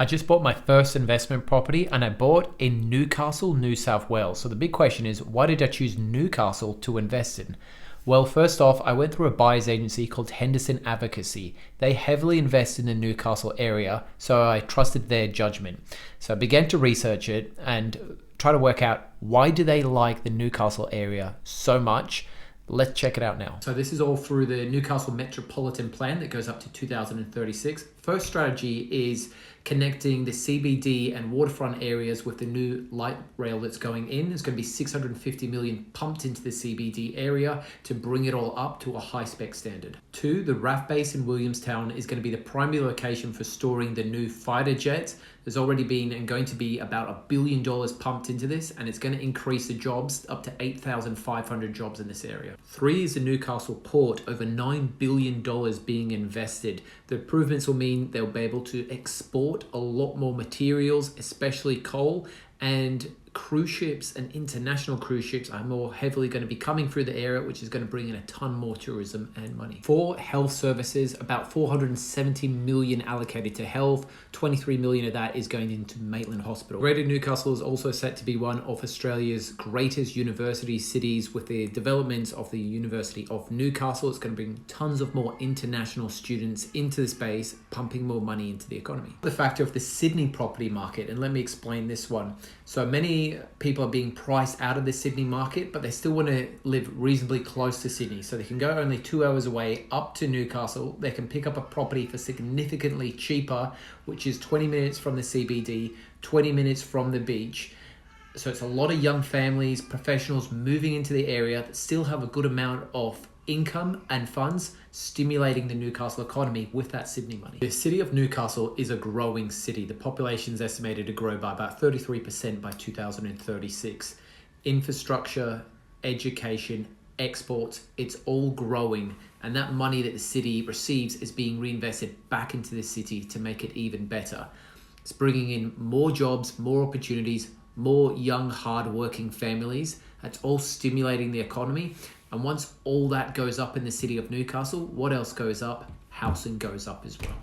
I just bought my first investment property and I bought in Newcastle, New South Wales. So the big question is, why did I choose Newcastle to invest in? Well, first off, I went through a buyer's agency called Henderson Advocacy. They heavily invest in the Newcastle area, so I trusted their judgment. So I began to research it and try to work out, why do they like the Newcastle area so much? Let's check it out now. So this is all through the Newcastle Metropolitan Plan that goes up to 2036. First strategy is connecting the CBD and waterfront areas with the new light rail that's going in. There's going to be 650 million pumped into the CBD area to bring it all up to a high spec standard. Two, the RAF base in Williamstown is going to be the primary location for storing the new fighter jets. There's already been and going to be about $1 billion pumped into this, and it's going to increase the jobs up to 8,500 jobs in this area. Three is the Newcastle port, over $9 billion being invested. The improvements will mean they'll be able to export a lot more materials, especially coal, and cruise ships and international cruise ships are more heavily going to be coming through the area, which is going to bring in a ton more tourism and money. Four, health services, about 470 million allocated to health. 23 million of that is going into Maitland Hospital. Greater Newcastle is also set to be one of Australia's greatest university cities with the development of the University of Newcastle. It's going to bring tons of more international students into the space, pumping more money into the economy. The factor of the Sydney property market, and let me explain this one. So many people are being priced out of the Sydney market, but they still want to live reasonably close to Sydney. So they can go only 2 hours away up to Newcastle. They can pick up a property for significantly cheaper, which is 20 minutes from the CBD, 20 minutes from the beach. So it's a lot of young families, professionals moving into the area that still have a good amount of income and funds, stimulating the Newcastle economy with that Sydney money. The city of Newcastle is a growing city. The population is estimated to grow by about 33% by 2036. Infrastructure, education, exports, it's all growing. And that money that the city receives is being reinvested back into the city to make it even better. It's bringing in more jobs, more opportunities, more young, hard-working families. That's all stimulating the economy. And once all that goes up in the city of Newcastle, what else goes up? Housing goes up as well.